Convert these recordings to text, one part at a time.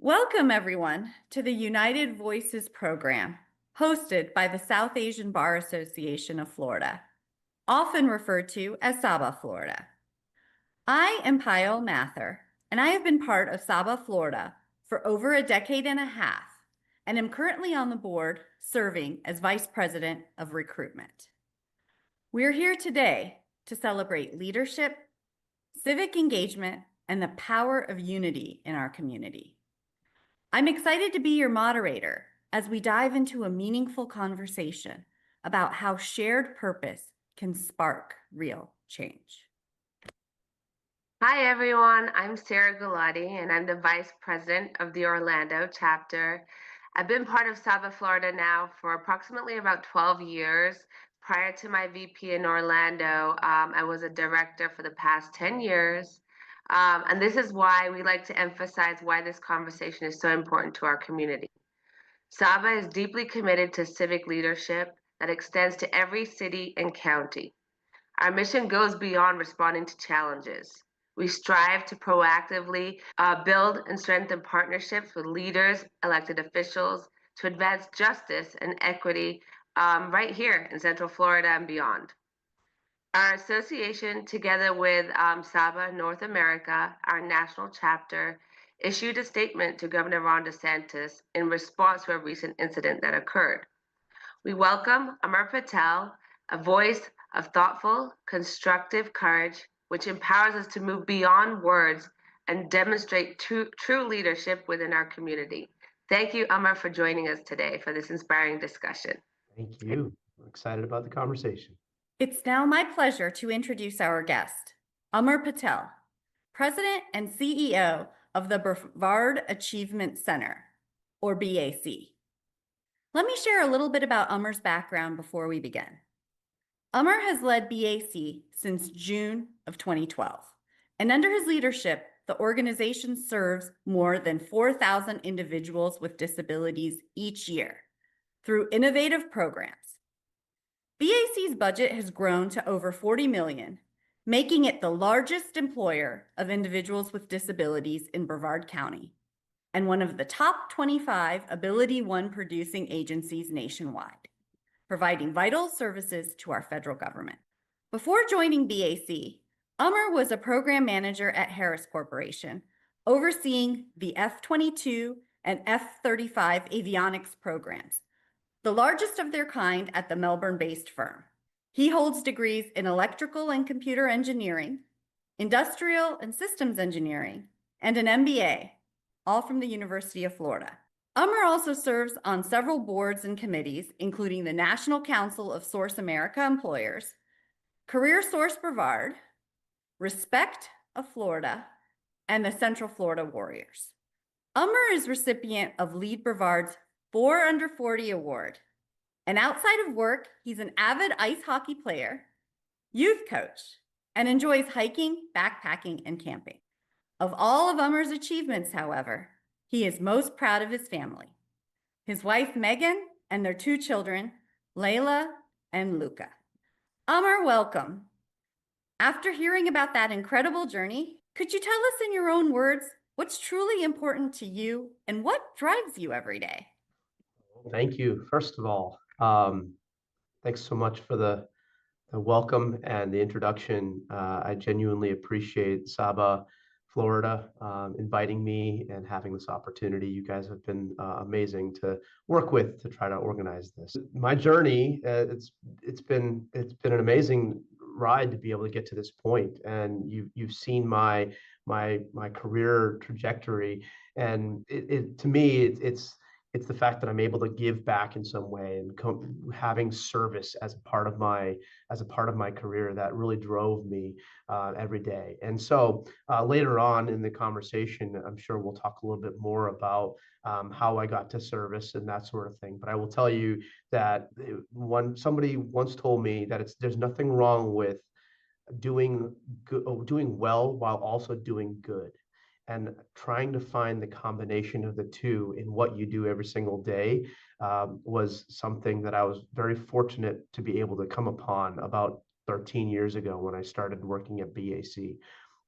Welcome, everyone, to the United Voices program, hosted by the South Asian Bar Association of Florida, often referred to as SABA Florida. I am Payal Mathur, and I have been part of SABA Florida for over a decade and a half, and am currently on the board serving as Vice President of Recruitment. We're here today to celebrate leadership, civic engagement, and the power of unity in our community. I'm excited to be your moderator as we dive into a meaningful conversation about how shared purpose can spark real change. Hi, everyone. I'm Sarah Gulati, and I'm the Vice President of the Orlando chapter. I've been part of SABA Florida now for approximately about 12 years. Prior to my VP in Orlando, I was a director for the past 10 years. And this is why we like to emphasize why this conversation is so important to our community. SABA is deeply committed to civic leadership that extends to every city and county. Our mission goes beyond responding to challenges. We strive to proactively build and strengthen partnerships with leaders, elected officials, to advance justice and equity right here in Central Florida and beyond. Our association, together with SABA North America, our national chapter, issued a statement to Governor Ron DeSantis in response to a recent incident that occurred. We welcome Amar Patel, a voice of thoughtful, constructive courage, which empowers us to move beyond words and demonstrate true leadership within our community. Thank you, Amar, for joining us today for this inspiring discussion. Thank you. We're excited about the conversation. It's now my pleasure to introduce our guest, Amar Patel, President and CEO of the Brevard Achievement Center, or BAC. Let me share a little bit about Amar's background before we begin. Amar has led BAC since June of 2012, and under his leadership, the organization serves more than 4,000 individuals with disabilities each year through innovative programs. BAC's budget has grown to over $40 million, making it the largest employer of individuals with disabilities in Brevard County and one of the top 25 Ability One producing agencies nationwide, providing vital services to our federal government. Before joining BAC, Amar was a program manager at Harris Corporation, overseeing the F-22 and F-35 avionics programs, the largest of their kind at the Melbourne-based firm. He holds degrees in electrical and computer engineering, industrial and systems engineering, and an MBA, all from the University of Florida. Amar also serves on several boards and committees, including the National Council of Source America Employers, Career Source Brevard, Respect of Florida, and the Central Florida Warriors. Amar is recipient of Lead Brevard's 4 Under 40 award. And outside of work, he's an avid ice hockey player, youth coach, and enjoys hiking, backpacking, and camping. Of all of Amar's achievements, however, he is most proud of his family, his wife, Megan, and their 2 children, Layla and Luca. Amar, welcome. After hearing about that incredible journey, could you tell us in your own words what's truly important to you and what drives you every day? Thank you. First of all, thanks so much for the welcome and the introduction. I genuinely appreciate SABA Florida inviting me and having this opportunity. You guys have been amazing to work with to try to organize this. My journey, it's been an amazing ride to be able to get to this point, and you've seen my career trajectory, and to me it's the fact that I'm able to give back in some way and having service as a part of my career that really drove me every day. And so later on in the conversation, I'm sure we'll talk a little bit more about how I got to service and that sort of thing. But I will tell you that somebody once told me that there's nothing wrong with doing well while also doing good. And trying to find the combination of the two in what you do every single day was something that I was very fortunate to be able to come upon about 13 years ago when I started working at BAC.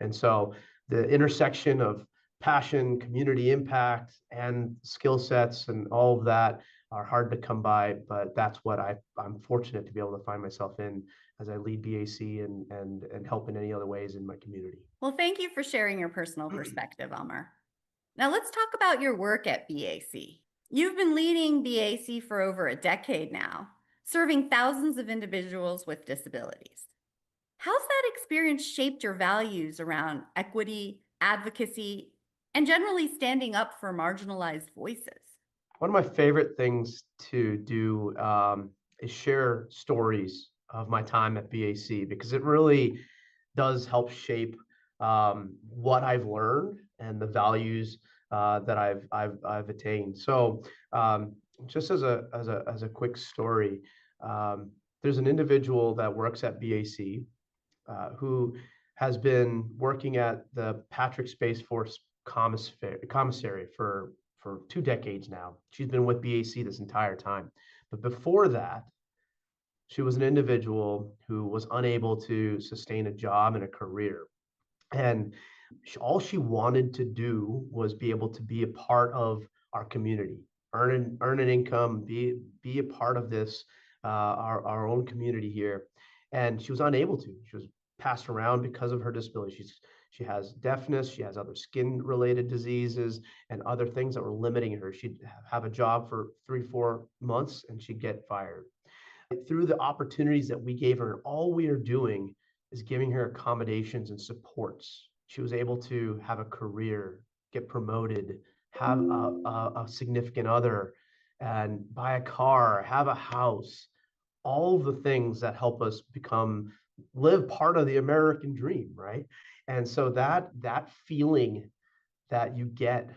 And so the intersection of passion, community impact, and skill sets and all of that are hard to come by, but that's what I'm fortunate to be able to find myself in as I lead BAC and help in any other ways in my community. Well, thank you for sharing your personal perspective, Amar. Now let's talk about your work at BAC. You've been leading BAC for over a decade now, serving thousands of individuals with disabilities. How's that experience shaped your values around equity, advocacy, and generally standing up for marginalized voices? One of my favorite things to do is share stories of my time at BAC because it really does help shape what I've learned and the values that I've attained. So, just as a quick story, there's an individual that works at BAC who has been working at the Patrick Space Force Commissary for 2 decades now. She's been with BAC this entire time. But before that, she was an individual who was unable to sustain a job and a career. And all she wanted to do was be able to be a part of our community, earn an income, be a part of this, our own community here. And she was unable to. She was passed around because of her disability. She has deafness, she has other skin related diseases and other things that were limiting her. She'd have a job for 3-4 months and she'd get fired. Through the opportunities that we gave her, all we are doing is giving her accommodations and supports. She was able to have a career, get promoted, have a significant other, and buy a car, have a house, all of the things that help us live part of the American dream, right? And so that feeling that you get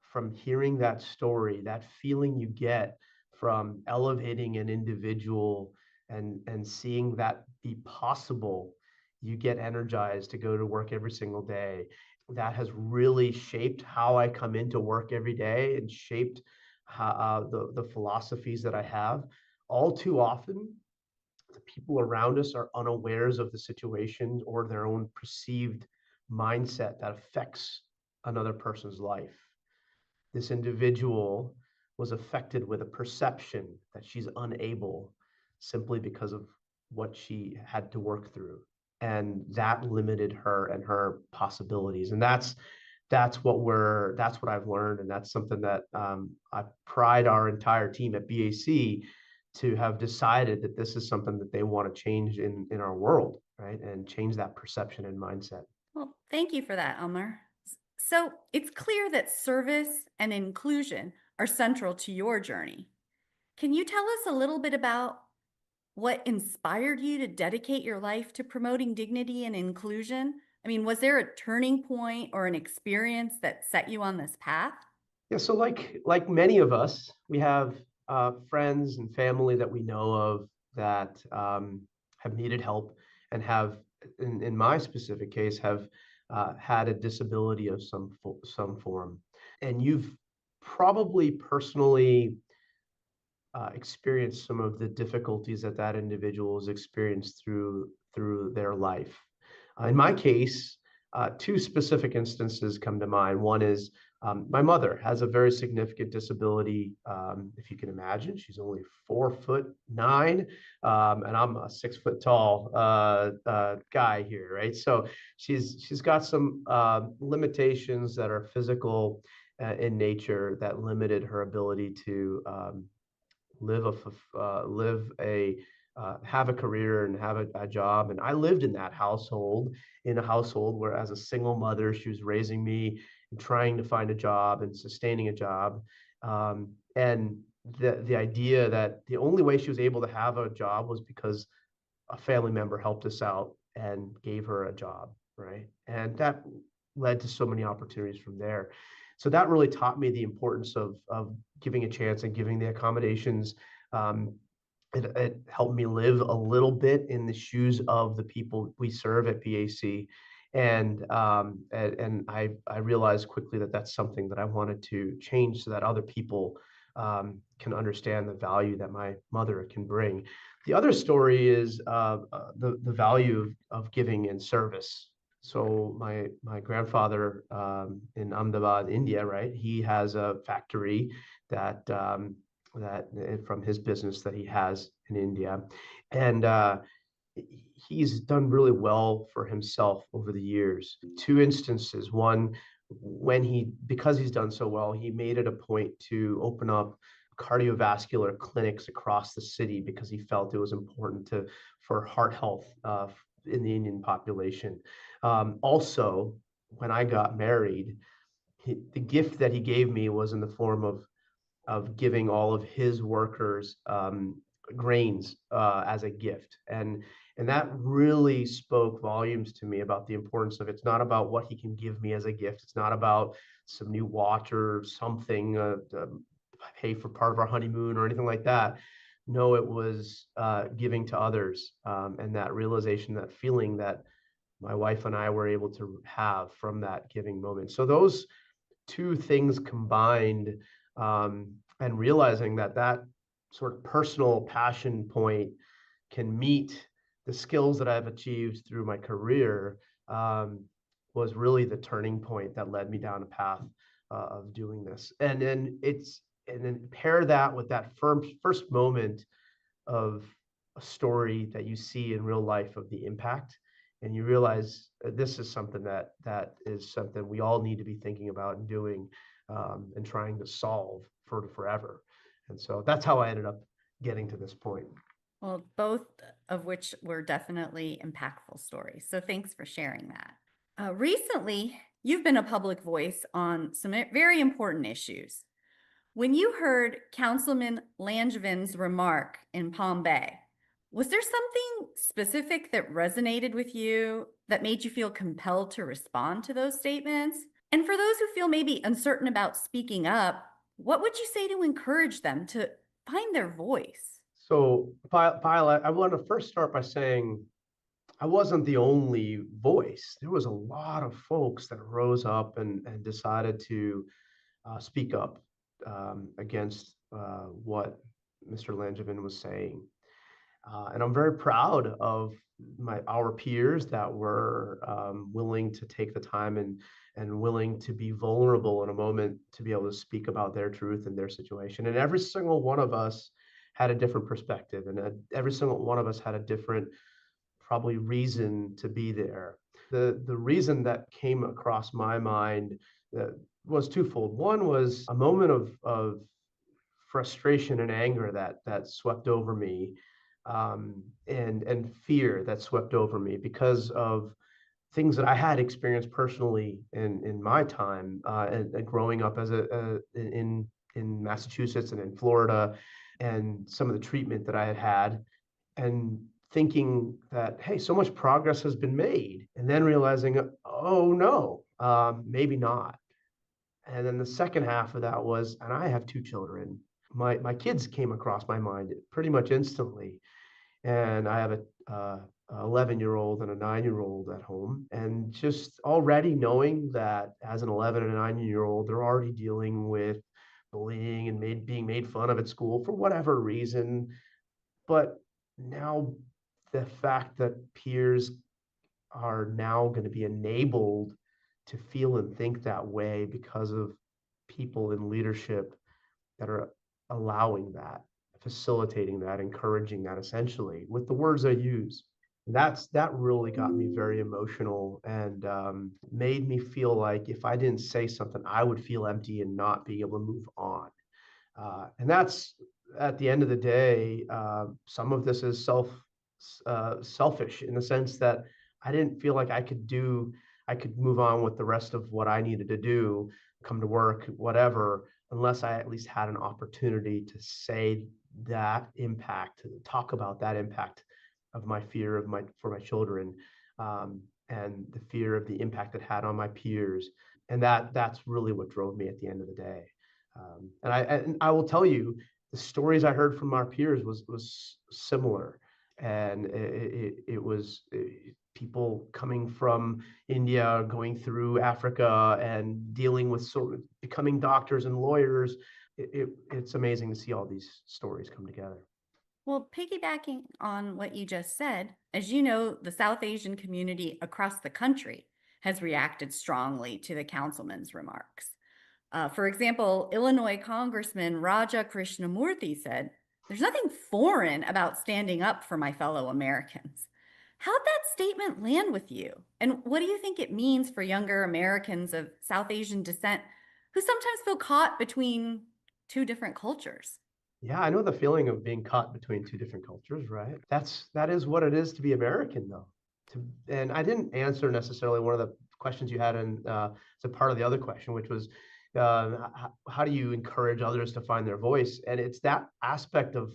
from hearing that story, that feeling you get from elevating an individual and seeing that be possible, you get energized to go to work every single day. That has really shaped how I come into work every day and shaped how, the philosophies that I have. All too often, the people around us are unawares of the situation or their own perceived mindset that affects another person's life. This individual was affected with a perception that she's unable simply because of what she had to work through. And that limited her and her possibilities. And that's what I've learned. And that's something that I pride our entire team at BAC to have decided that this is something that they want to change in our world, right? And change that perception and mindset. Well, thank you for that, Amar. So it's clear that service and inclusion are central to your journey. Can you tell us a little bit about what inspired you to dedicate your life to promoting dignity and inclusion? I mean, was there a turning point or an experience that set you on this path? Yeah, so like many of us, we have friends and family that we know of that have needed help and have, in my specific case, have had a disability of some form. And you've probably personally experienced some of the difficulties that individual has experienced through their life. In my case, two specific instances come to mind. One is my mother has a very significant disability. If you can imagine, she's only 4'9", and I'm a 6 foot tall guy here, right? So she's got some limitations that are physical in nature that limited her ability to have a career and have a job. And I lived in that household, in a household where, as a single mother, she was raising me and trying to find a job and sustaining a job. And the idea that the only way she was able to have a job was because a family member helped us out and gave her a job, right? And that led to so many opportunities from there. So that really taught me the importance of giving a chance and giving the accommodations. It helped me live a little bit in the shoes of the people we serve at BAC. And I realized quickly that that's something that I wanted to change so that other people can understand the value that my mother can bring. The other story is the value of giving and service. So my grandfather in Ahmedabad, India, right? He has a factory that from his business that he has in India, and he's done really well for himself over the years. Two instances. One, because he's done so well, he made it a point to open up cardiovascular clinics across the city because he felt it was important for heart health in the Indian population. Also, when I got married, the gift that he gave me was in the form of giving all of his workers grains as a gift, and that really spoke volumes to me about the importance of it's not about what he can give me as a gift. It's not about some new watch or something pay for part of our honeymoon or anything like that. No, it was giving to others, and that realization, that feeling that my wife and I were able to have from that giving moment. So those two things combined, and realizing that sort of personal passion point can meet the skills that I've achieved through my career, was really the turning point that led me down a path of doing this. And then pair that with that first moment of a story that you see in real life of the impact, and you realize this is something that is something we all need to be thinking about and doing, and trying to solve for forever. And so that's how I ended up getting to this point. Well, both of which were definitely impactful stories. So thanks for sharing that. Recently, you've been a public voice on some very important issues. When you heard Councilman Langevin's remark in Palm Bay, was there something specific that resonated with you that made you feel compelled to respond to those statements? And for those who feel maybe uncertain about speaking up, what would you say to encourage them to find their voice? So, Payal, I want to first start by saying I wasn't the only voice. There was a lot of folks that rose up and decided to speak up against what Mr. Langevin was saying. And I'm very proud of our peers that were willing to take the time and willing to be vulnerable in a moment to be able to speak about their truth and their situation. And every single one of us had a different perspective, and every single one of us had a different probably reason to be there. The reason that came across my mind was twofold. One was a moment of frustration and anger that swept over me, and fear that swept over me because of things that I had experienced personally in my time, and growing up in Massachusetts and in Florida, and some of the treatment that I had had, and thinking that, hey, so much progress has been made, and then realizing, oh no, maybe not. And then the second half of that was, and I have two children. My kids came across my mind pretty much instantly, and I have a 11-year-old and a 9-year-old at home, and just already knowing that as an 11 and a 9-year-old, they're already dealing with bullying and being made fun of at school for whatever reason. But now the fact that peers are now going to be enabled to feel and think that way because of people in leadership that are allowing that, facilitating that, encouraging that, essentially with the words I use. That really got me very emotional, and made me feel like if I didn't say something, I would feel empty and not be able to move on. And that's, at the end of the day, some of this is selfish in the sense that I didn't feel like I could move on with the rest of what I needed to do, come to work, whatever, unless I at least had an opportunity to say that impact, to talk about that impact of my fear for my children, and the fear of the impact it had on my peers. And that's really what drove me at the end of the day. And I will tell you, the stories I heard from our peers was similar, and it was people coming from India, going through Africa, and dealing with sort of becoming doctors and lawyers. It's amazing to see all these stories come together. Well, piggybacking on what you just said, as you know, the South Asian community across the country has reacted strongly to the councilman's remarks. For example, Illinois Congressman Raja Krishnamurthy said, "There's nothing foreign about standing up for my fellow Americans." How'd that statement land with you? And what do you think it means for younger Americans of South Asian descent who sometimes feel caught between two different cultures? Yeah, I know the feeling of being caught between two different cultures, right? That is what it is to be American, though. And I didn't answer necessarily one of the questions you had in as a part of the other question, which was how do you encourage others to find their voice? And it's that aspect of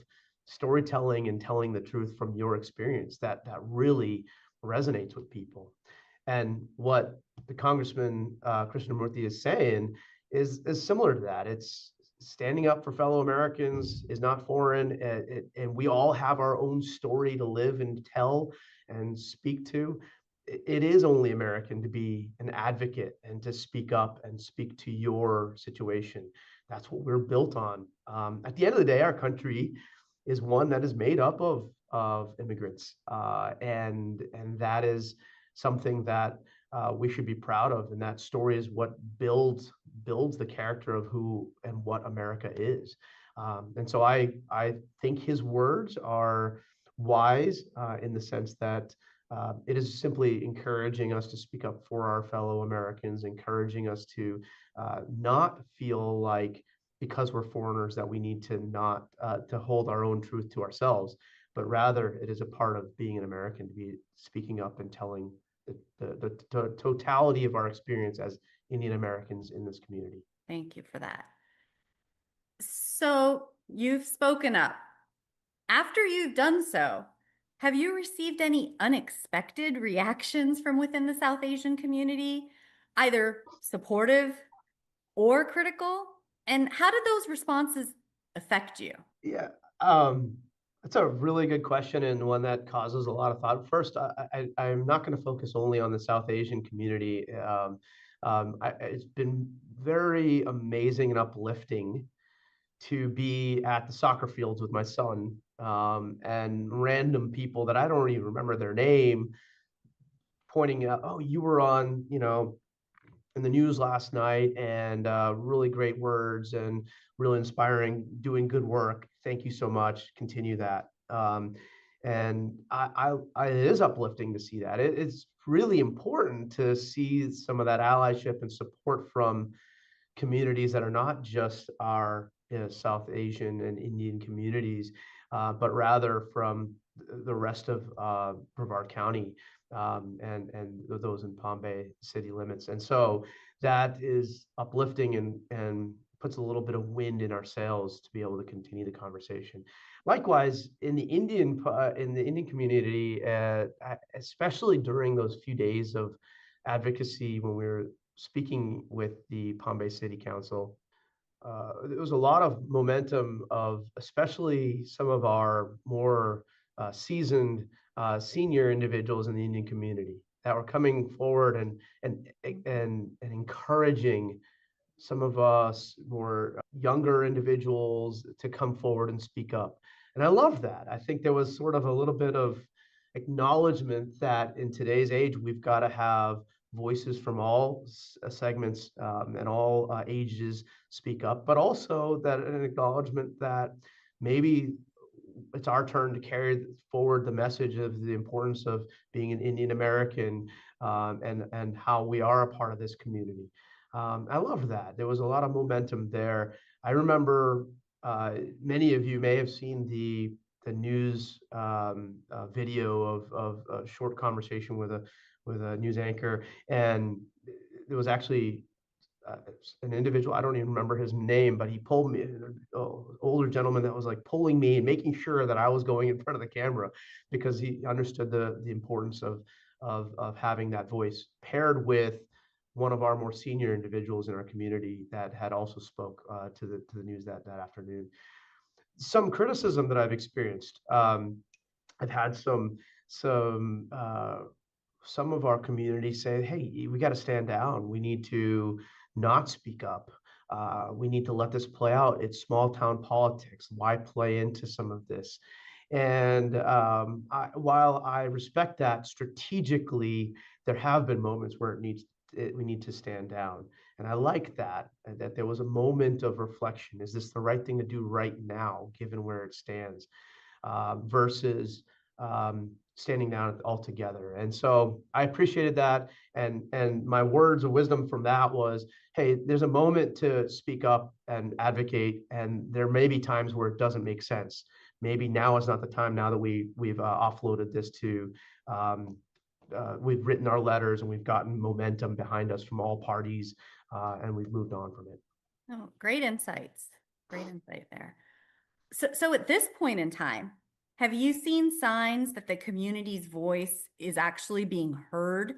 storytelling and telling the truth from your experience that really resonates with people. And what the Congressman Krishnamurthy is saying is similar to that. It's standing up for fellow Americans is not foreign, and we all have our own story to live and tell and speak to. It is only American to be an advocate and to speak up and speak to your situation. That's what we're built on. At the end of the day, our country is one that is made up of immigrants, and that is something that we should be proud of. And that story is what builds the character of who and what America is. And so I think his words are wise in the sense that it is simply encouraging us to speak up for our fellow Americans, encouraging us to not feel like because we're foreigners that we need to not to hold our own truth to ourselves, but rather it is a part of being an American to be speaking up and telling the totality of our experience as Indian Americans in this community. Thank you for that. So you've spoken up. After you've done so, have you received any unexpected reactions from within the South Asian community, either supportive or critical? And how did those responses affect you? Yeah, that's a really good question and one that causes a lot of thought. First, I'm not going to focus only on the South Asian community. It's been very amazing and uplifting to be at the soccer fields with my son, and random people that I don't even remember their name pointing out, "Oh, you were on, in the news last night, and really great words and really inspiring, doing good work. Thank you so much. Continue that." And it is uplifting to see that. It's really important to see some of that allyship and support from communities that are not just our South Asian and Indian communities, but rather from the rest of Brevard County, and those in Palm Bay city limits. And so that is uplifting and puts a little bit of wind in our sails to be able to continue the conversation. Likewise, in the Indian community, especially during those few days of advocacy when we were speaking with the Palm Bay City Council, there was a lot of momentum of especially some of our more seasoned senior individuals in the Indian community that were coming forward and encouraging some of us more younger individuals to come forward and speak up. And I love that. I think there was sort of a little bit of acknowledgement that in today's age, we've got to have voices from all segments and all ages speak up, but also that an acknowledgement that maybe it's our turn to carry forward the message of the importance of being an Indian American, and how we are a part of this community. I love that. There was a lot of momentum there. I remember many of you may have seen the news video of a short conversation with a news anchor, and there was actually an individual, I don't even remember his name, but he pulled me, an older gentleman that was like pulling me and making sure that I was going in front of the camera because he understood the importance of having that voice paired with one of our more senior individuals in our community that had also spoke to the news that afternoon. Some criticism that I've experienced, I've had some of our community say, "Hey, we got to stand down. We need to not speak up. We need to let this play out. It's small town politics. Why play into some of this?" And while I respect that, strategically, there have been moments where we need to stand down. And I like that there was a moment of reflection. Is this the right thing to do right now, given where it stands, versus standing down altogether? And so I appreciated that. And my words of wisdom from that was, hey, there's a moment to speak up and advocate, and there may be times where it doesn't make sense. Maybe now is not the time, now that we've offloaded this to we've written our letters and we've gotten momentum behind us from all parties, and we've moved on from it. Oh, great insights. Great insight there. So at this point in time, have you seen signs that the community's voice is actually being heard,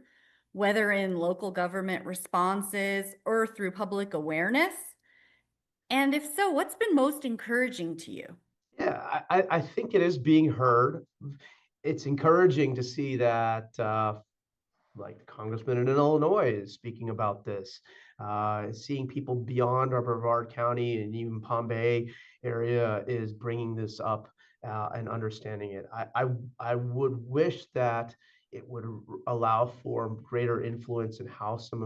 whether in local government responses or through public awareness? And if so, what's been most encouraging to you? Yeah, I think it is being heard. It's encouraging to see that like the congressman in Illinois is speaking about this, seeing people beyond our Brevard County and even Palm Bay area is bringing this up and understanding it. I would wish that it would allow for greater influence in how some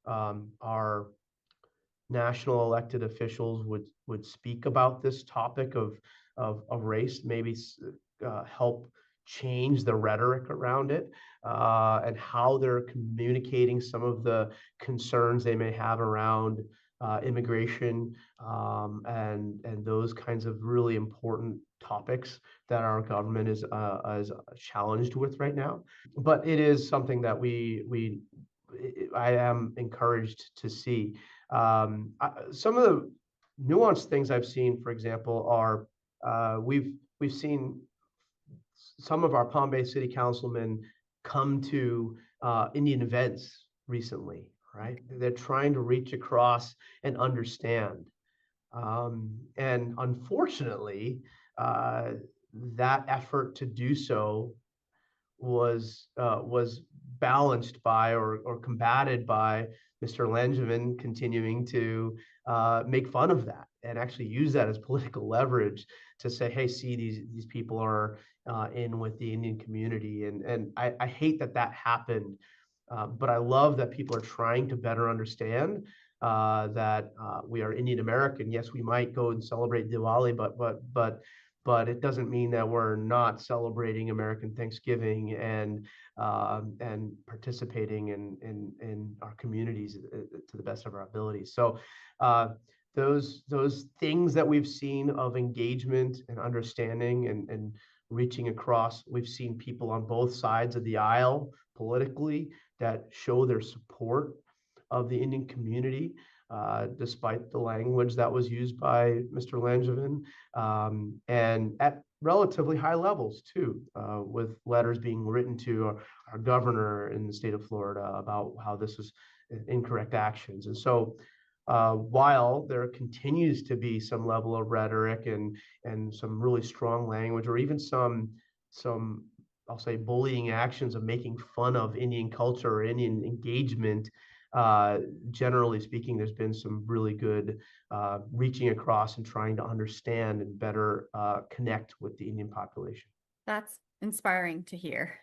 of our national elected officials would speak about this topic of race, maybe help change the rhetoric around it, and how they're communicating some of the concerns they may have around immigration, and those kinds of really important topics that our government is challenged with right now. But it is something that I am encouraged to see. Some of the nuanced things I've seen, for example, are we've seen some of our Palm Bay City Councilmen come to Indian events recently, right? They're trying to reach across and understand. And unfortunately, that effort to do so was balanced by or combated by Mr. Langevin continuing to make fun of that and actually use that as political leverage to say, hey, see, these people are in with the Indian community. And I hate that happened. But I love that people are trying to better understand that we are Indian American. Yes, we might go and celebrate Diwali, but it doesn't mean that we're not celebrating American Thanksgiving and participating in our communities to the best of our abilities. So those things that we've seen of engagement and understanding and reaching across, we've seen people on both sides of the aisle politically that show their support of the Indian community, despite the language that was used by Mr. Langevin, and at relatively high levels too, with letters being written to our governor in the state of Florida about how this is incorrect actions. And so while there continues to be some level of rhetoric and some really strong language, or even some I'll say bullying actions of making fun of Indian culture or Indian engagement, generally speaking, there's been some really good reaching across and trying to understand and better connect with the Indian population. That's inspiring to hear.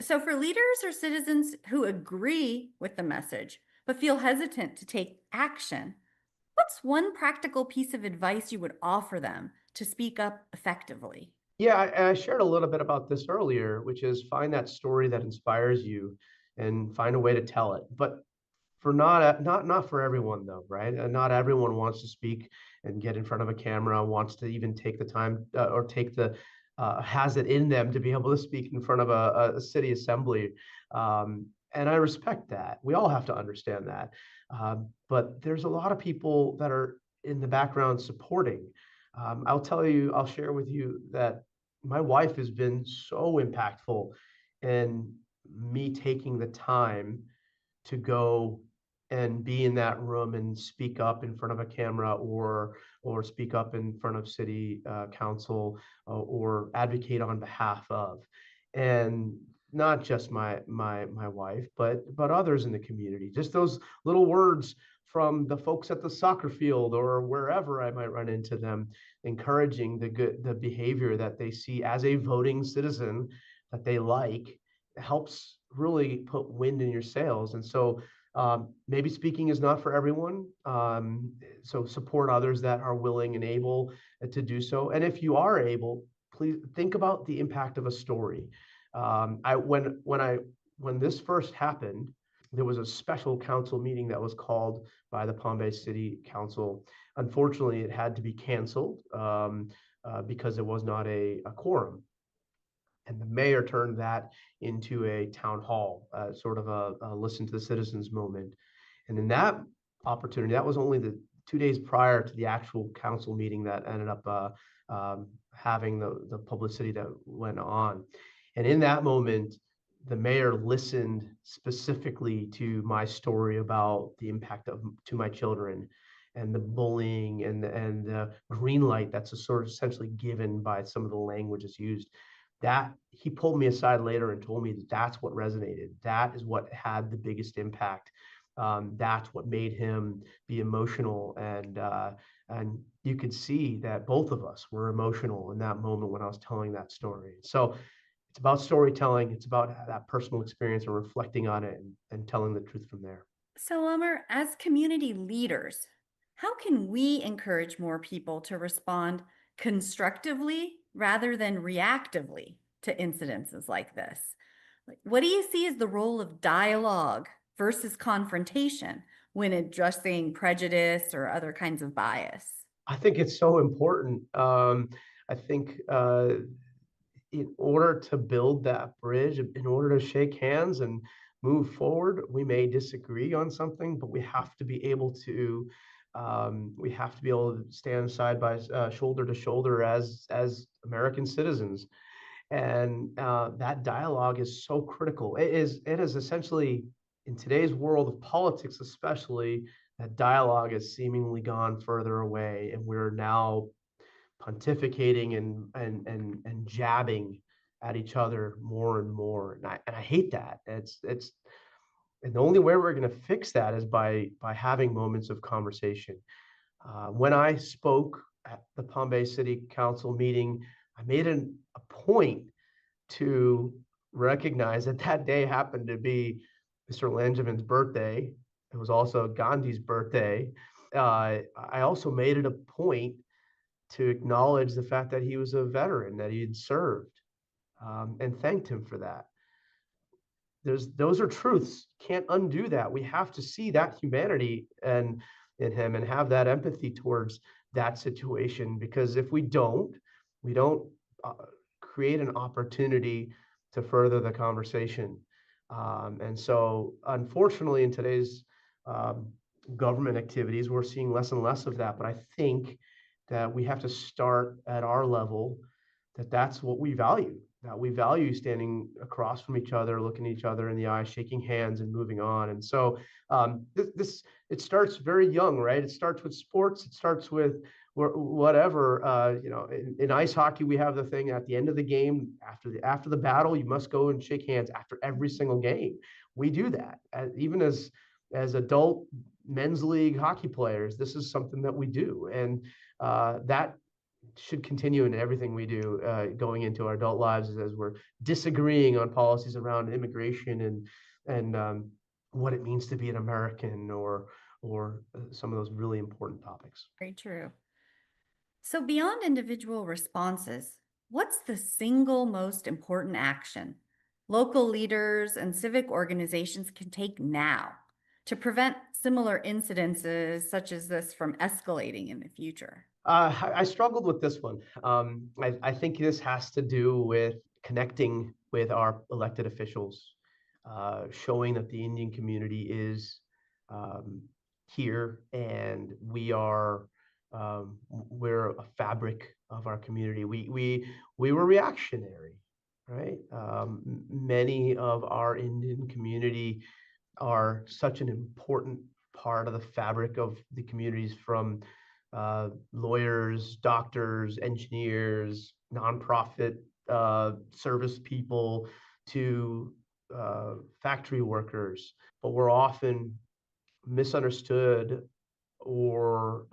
So for leaders or citizens who agree with the message, but feel hesitant to take action, what's one practical piece of advice you would offer them to speak up effectively? Yeah, I shared a little bit about this earlier, which is find that story that inspires you and find a way to tell it. But for not for everyone though, right? And not everyone wants to speak and get in front of a camera, wants to even take the time or take the has it in them to be able to speak in front of a city assembly. And I respect that. We all have to understand that. But there's a lot of people that are in the background supporting. I'll share with you that my wife has been so impactful in me taking the time to go and be in that room and speak up in front of a camera or speak up in front of city council or advocate on behalf of, and not just my wife, but others in the community. Just those little words from the folks at the soccer field or wherever I might run into them, encouraging the behavior that they see as a voting citizen that they like, helps really put wind in your sails. And so maybe speaking is not for everyone. So support others that are willing and able to do so. And if you are able, please think about the impact of a story. When this first happened, there was a special council meeting that was called by the Palm Bay City Council. Unfortunately, it had to be canceled because there was not a quorum. And the mayor turned that into a town hall, sort of a listen to the citizens moment. And in that opportunity, that was only the 2 days prior to the actual council meeting that ended up having the publicity that went on. And in that moment, the mayor listened specifically to my story about the impact to my children and the bullying and the green light that's a sort of essentially given by some of the languages used. That he pulled me aside later and told me that that's what resonated. That is what had the biggest impact. That's what made him be emotional, and you could see that both of us were emotional in that moment when I was telling that story. So it's about storytelling. It's about that personal experience and reflecting on it and telling the truth from there. So, Amar, as community leaders, how can we encourage more people to respond constructively rather than reactively to incidences like this? What do you see as the role of dialogue versus confrontation when addressing prejudice or other kinds of bias? I think it's so important. I think in order to build that bridge, in order to shake hands and move forward, we may disagree on something, but we have to be able to stand side by shoulder to shoulder as American citizens. And that dialogue is so critical. It is essentially, in today's world of politics especially, that dialogue has seemingly gone further away, and we're now pontificating and jabbing at each other more and more. And I hate that. It's and the only way we're going to fix that is by having moments of conversation. When I spoke at the Palm Bay City Council meeting, I made a point to recognize that that day happened to be Mr. Langevin birthday. It was also Gandhi's birthday. I also made it a point to acknowledge the fact that he was a veteran, that he had served, and thanked him for that. Those are truths. Can't undo that. We have to see that humanity and in him and have that empathy towards that situation, because if we don't uh, create an opportunity to further the conversation. And so, unfortunately, in today's government activities, we're seeing less and less of that. But I think that we have to start at our level, that's what we value, that we value standing across from each other, looking at each other in the eye, shaking hands and moving on. And so it starts very young, right? It starts with sports. It starts with whatever, in ice hockey, we have the thing at the end of the game, after the battle, you must go and shake hands after every single game. We do that even as adult men's league hockey players. This is something that we do. And that should continue in everything we do going into our adult lives as we're disagreeing on policies around immigration and what it means to be an American or some of those really important topics. Very true. So beyond individual responses, what's the single most important action local leaders and civic organizations can take now to prevent similar incidences such as this from escalating in the future? I struggled with this one. I think this has to do with connecting with our elected officials, showing that the Indian community is here and we're a fabric of our community. We were reactionary, right? Many of our Indian community are such an important part of the fabric of the communities, from lawyers, doctors, engineers, nonprofit service people to factory workers. But we're often misunderstood or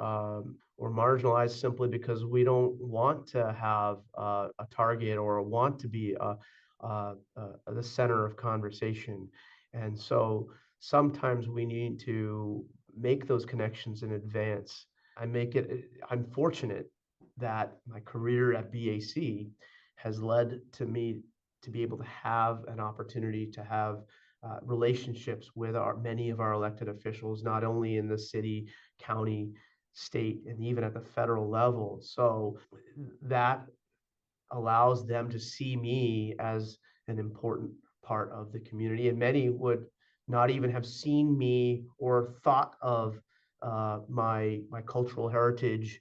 marginalized simply because we don't want to have a target or want to be the center of conversation. And so sometimes we need to make those connections in advance. I'm fortunate that my career at BAC has led to me to be able to have an opportunity to have relationships with many of our elected officials, not only in the city, county, state, and even at the federal level. So that allows them to see me as an important part of the community. And many would not even have seen me or thought of my cultural heritage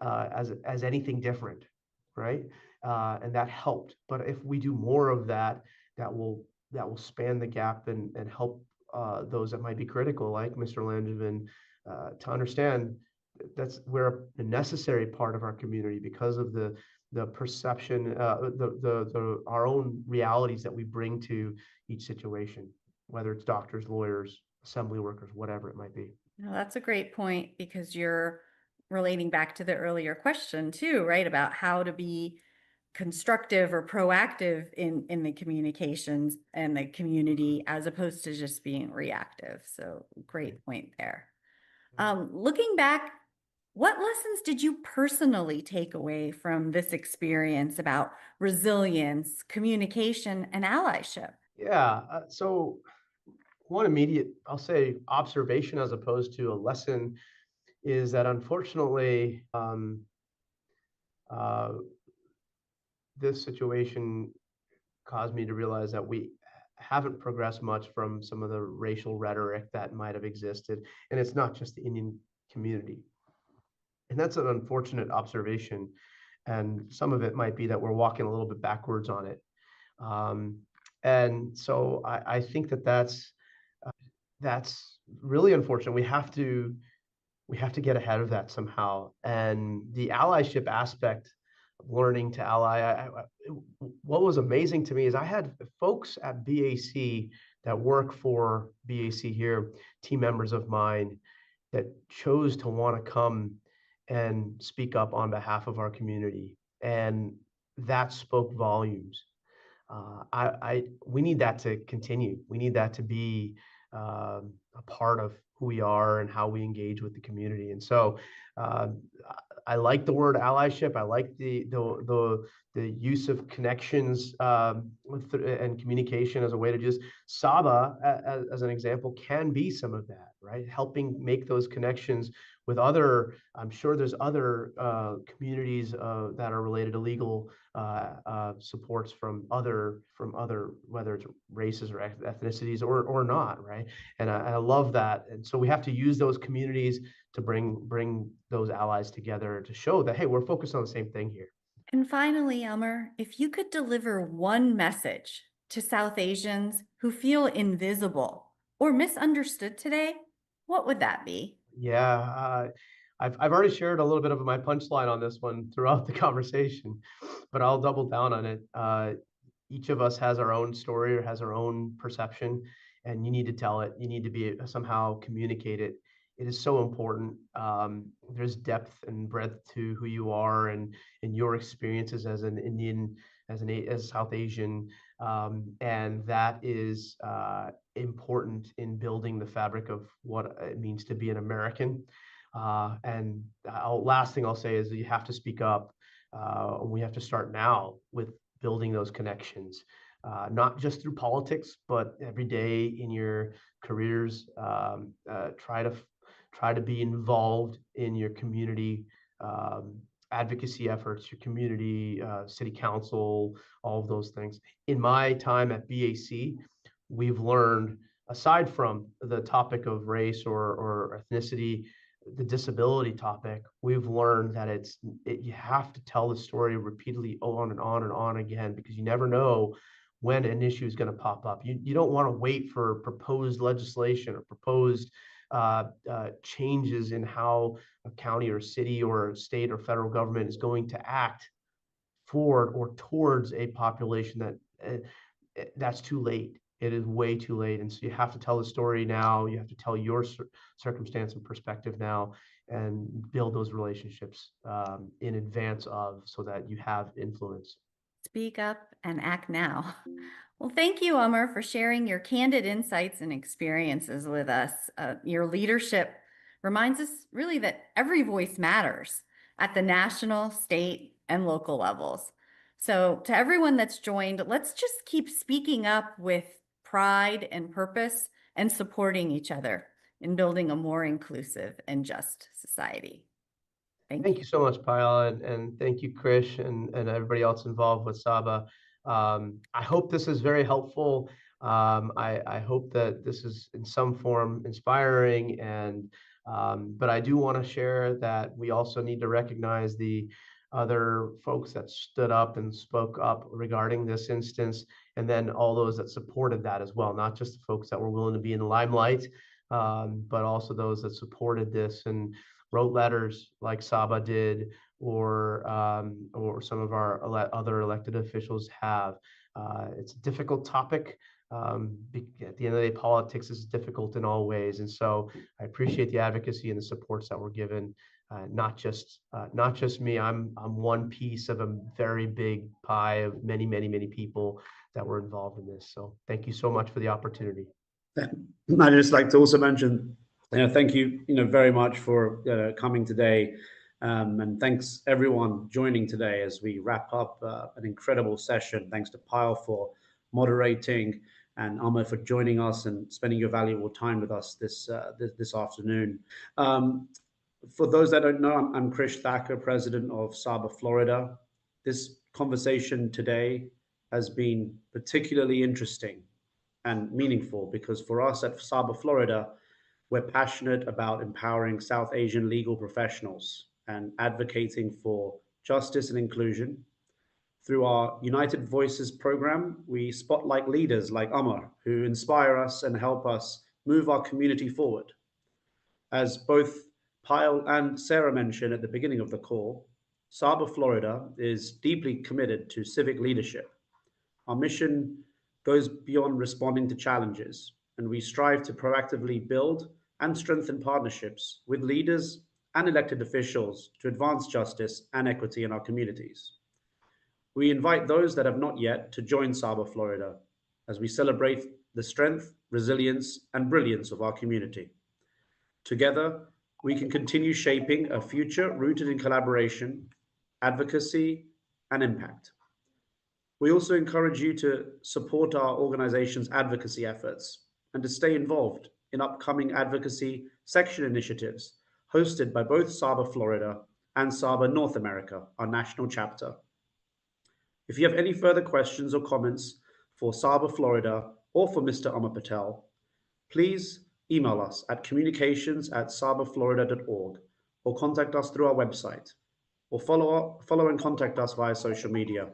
as anything different, right? And that helped. But if we do more of that, that will span the gap and help those that might be critical, like Mr. Langevin, to understand we're a necessary part of our community because of the perception, our own realities that we bring to each situation, whether it's doctors, lawyers, assembly workers, whatever it might be. Now, that's a great point because you're relating back to the earlier question too, right? About how to be constructive or proactive in the communications and the community as opposed to just being reactive. So great point there. Looking back, what lessons did you personally take away from this experience about resilience, communication, and allyship? Yeah, so one immediate, I'll say, observation as opposed to a lesson is that unfortunately, this situation caused me to realize that we haven't progressed much from some of the racial rhetoric that might have existed. And it's not just the Indian community. And that's an unfortunate observation. And some of it might be that we're walking a little bit backwards on it. And so I think that's really unfortunate. We have to get ahead of that somehow. And the allyship aspect of learning to ally, what was amazing to me is I had folks at BAC that work for BAC here, team members of mine that chose to want to come and speak up on behalf of our community. And that spoke volumes. We need that to continue. We need that to be a part of who we are and how we engage with the community. And so I like the word allyship. I like the use of connections and communication as a way to just SABA as an example can be some of that, right? Helping make those connections with other. I'm sure there's other communities that are related to legal supports from other whether it's races or ethnicities or not, right? And I love that. And so we have to use those communities to bring those allies together to show that, hey, we're focused on the same thing here. And finally, Elmer, if you could deliver one message to South Asians who feel invisible or misunderstood today, what would that be? Yeah, I've already shared a little bit of my punchline on this one throughout the conversation, but I'll double down on it. Each of us has our own story or has our own perception, and you need to tell it. You need to be somehow communicate it. It is so important. There's depth and breadth to who you are and your experiences as an Indian, as South Asian, and that is important in building the fabric of what it means to be an American. And last thing I'll say is that you have to speak up. We have to start now with building those connections, not just through politics, but every day in your careers. Try to be involved in your community advocacy efforts, your community, city council, all of those things. In my time at BAC, we've learned, aside from the topic of race or ethnicity, the disability topic, we've learned that you have to tell the story repeatedly on and on and on again, because you never know when an issue is going to pop up. You don't want to wait for proposed legislation or proposed changes in how a county or city or state or federal government is going to act for or towards a population that's too late. it is way too late. And so you have to tell the story now. You have to tell your circumstance and perspective now, and build those relationships in advance of, so that you have influence. Speak up and act now. Well, thank you, Amar, for sharing your candid insights and experiences with us. Your leadership reminds us really that every voice matters at the national, state, and local levels. So to everyone that's joined, let's just keep speaking up with pride and purpose and supporting each other in building a more inclusive and just society. Thank you so much, Payal, and thank you, Krish, and everybody else involved with SABA. I hope this is very helpful. I hope that this is in some form inspiring, and but I do want to share that we also need to recognize the other folks that stood up and spoke up regarding this instance, and then all those that supported that as well, not just the folks that were willing to be in the limelight, but also those that supported this and wrote letters like SABA did, or some of our other elected officials have. It's a difficult topic. At the end of the day, politics is difficult in all ways, and so I appreciate the advocacy and the supports that were given. Not just me. I'm one piece of a very big pie of many people that were involved in this. So thank you so much for the opportunity. I'd just like to also mention, thank you, very much for coming today, and thanks everyone joining today as we wrap up an incredible session. Thanks to Payal for moderating, and Amar for joining us and spending your valuable time with us this afternoon. For those that don't know, I'm Krish Thacker, president of SABA Florida. This conversation today has been particularly interesting and meaningful because for us at SABA Florida, we're passionate about empowering South Asian legal professionals and advocating for justice and inclusion. Through our United Voices program, we spotlight leaders like Amar who inspire us and help us move our community forward. As both Payal and Sarah mentioned at the beginning of the call, SABA Florida is deeply committed to civic leadership. Our mission goes beyond responding to challenges, and we strive to proactively build and strengthen partnerships with leaders and elected officials to advance justice and equity in our communities. We invite those that have not yet to join SABA Florida as we celebrate the strength, resilience, and brilliance of our community. Together, we can continue shaping a future rooted in collaboration, advocacy, and impact. We also encourage you to support our organization's advocacy efforts and to stay involved in upcoming advocacy section initiatives hosted by both SABA Florida and SABA North America, our national chapter. If you have any further questions or comments for SABA Florida or for Mr. Amar Patel, please email us at communications@sabaflorida.org or contact us through our website, or follow and contact us via social media.